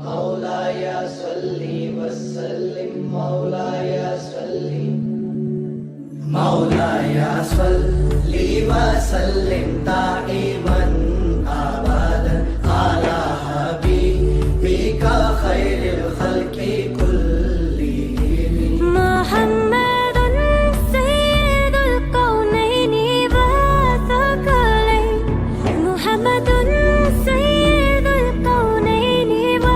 मौलाया सल्ली वसल्लिम मौलाया सल्ली मौलाया सल्ली वसल्लिम दाइमन अबदन अला हबीबिका खैरिल खल्क़ि कुल्लिहिम मुहम्मदुन सय्यिदुल कौनैनि व सकलैन मुहम्मदुन सय्यिदुल कौनैनि व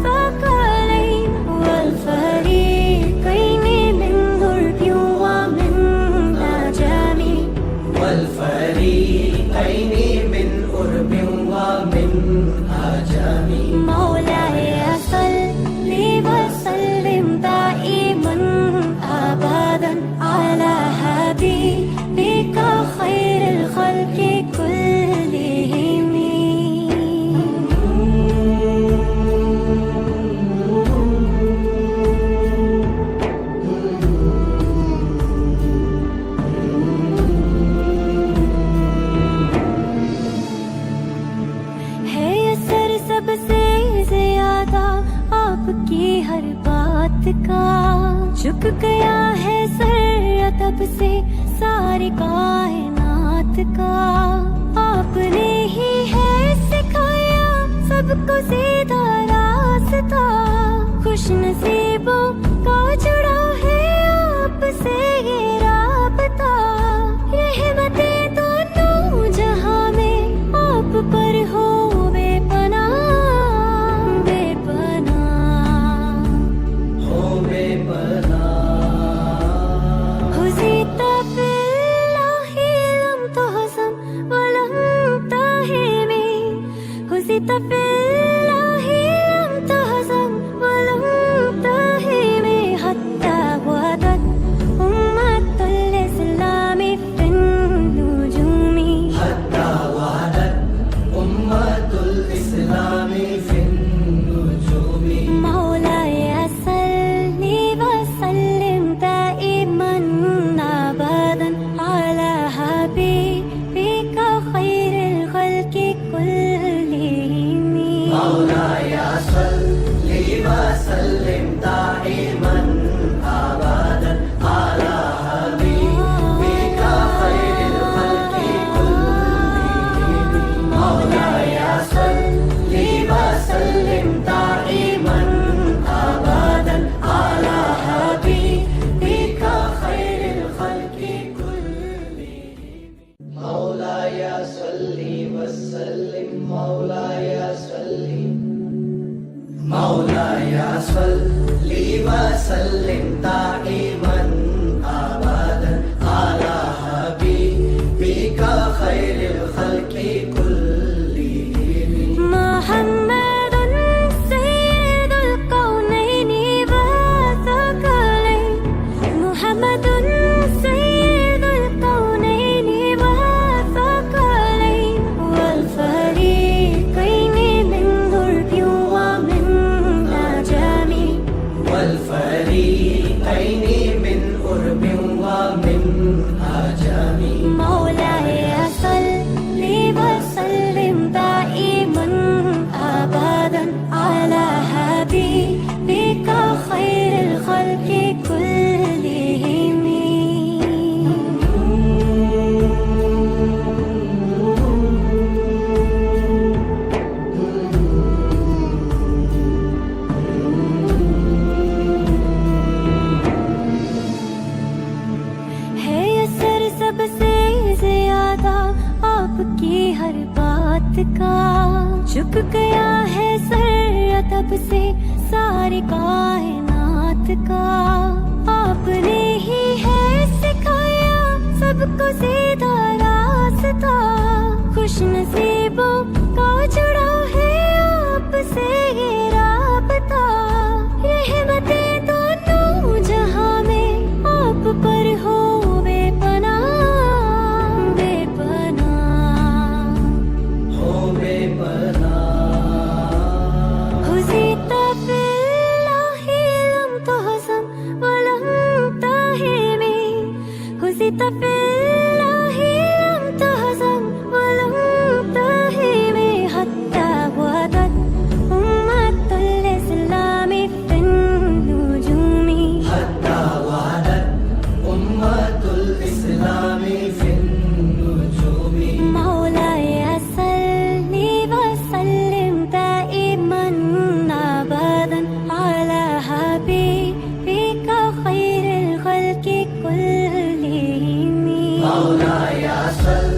सकलैन वल फरीक़ैनि मिन गुर्बिन व मिन अजमी वल फरीक़ैनि मिन उर्बिन व मिन अजमी मौलाया सल्लि व सल्लिम दाइमन अबदन अला हबीबिका खैरिल खल्क़ि कुल्लिहिम। है असर सबसे ज्यादा आपकी हर बात का, झुक गया है सर तब से सारी कायनात का। आपने ही है सिखाया सबको सीधा रास्ता, खुश नसीबों का जुड़ा है आपसे ये राबता। रहमतें दोनों जहां में आप पर हो बेपनाह बेपनाह हो बेपनाह हुज़ीत फ़िल्लाहि लम तुहज़म व लम तहिमी हुज़ीत फ़िल्लाहि लम तुहज़म व लम तहिमी हत्ता वदत उम्मतुल इस्लामी फ़िन नुजूमी हत्ता वहदत उम्मतुल इस्लामी फिन नुजूमी मौलाया सल्लि व सल्लिम दाइमन अबदन अला हबीबिका खैरिल खल्क़ि कुल्लिहिम। मौलाया सल्ली व सल्लिम दाइमन अबदन अला हबीबिका खैरिल खल्क़ि कुल्लिहिम मौलाया सल्ली व सल्लिम दाइमन अबदन अला हबीबिका खैरिल खल्क़ि कुल्लिहिम मौलाया सल्ली व सल्लिम मौलाया सल्ली मौलाया सल्ली व सल्लिम दाइमन अबदन अला हबीबिका खैरिल खल्क़ि कुल्लिहिम मुहम्मदुन सय्यिदुल कौनैनि व सकलैन मुहम्मदुन सय्यिदुल कौनैनि व सकलैन वल फरीक़ैनि मिन गुर्बिन व मिन अजमी वल फरीक़ैनि मिन उर्बिन व मिन अजमी मौलाया सल्लि व सल्लिम दाइमन अबदन अला हबीबिका खैरिल खल्क़ि कुल्लिहिम। है असर सबसे ज्यादा आपकी हर बात का, झुक गया है सर तब से सारी कायनात का। आपने ही है सिखाया सबको सीधा रास्ता, खुश नसीबों का जुड़ा है आपसे ये राबता। रहमतें दोनों जहां में आप पर हो बेपनाह बेपनाह हो बेपनाह हुज़ीत फ़िल्लाहि लम तुहज़म व लम तहिमी हुज़ीत फ़िल्लाहि लम तुहज़म व लम या सल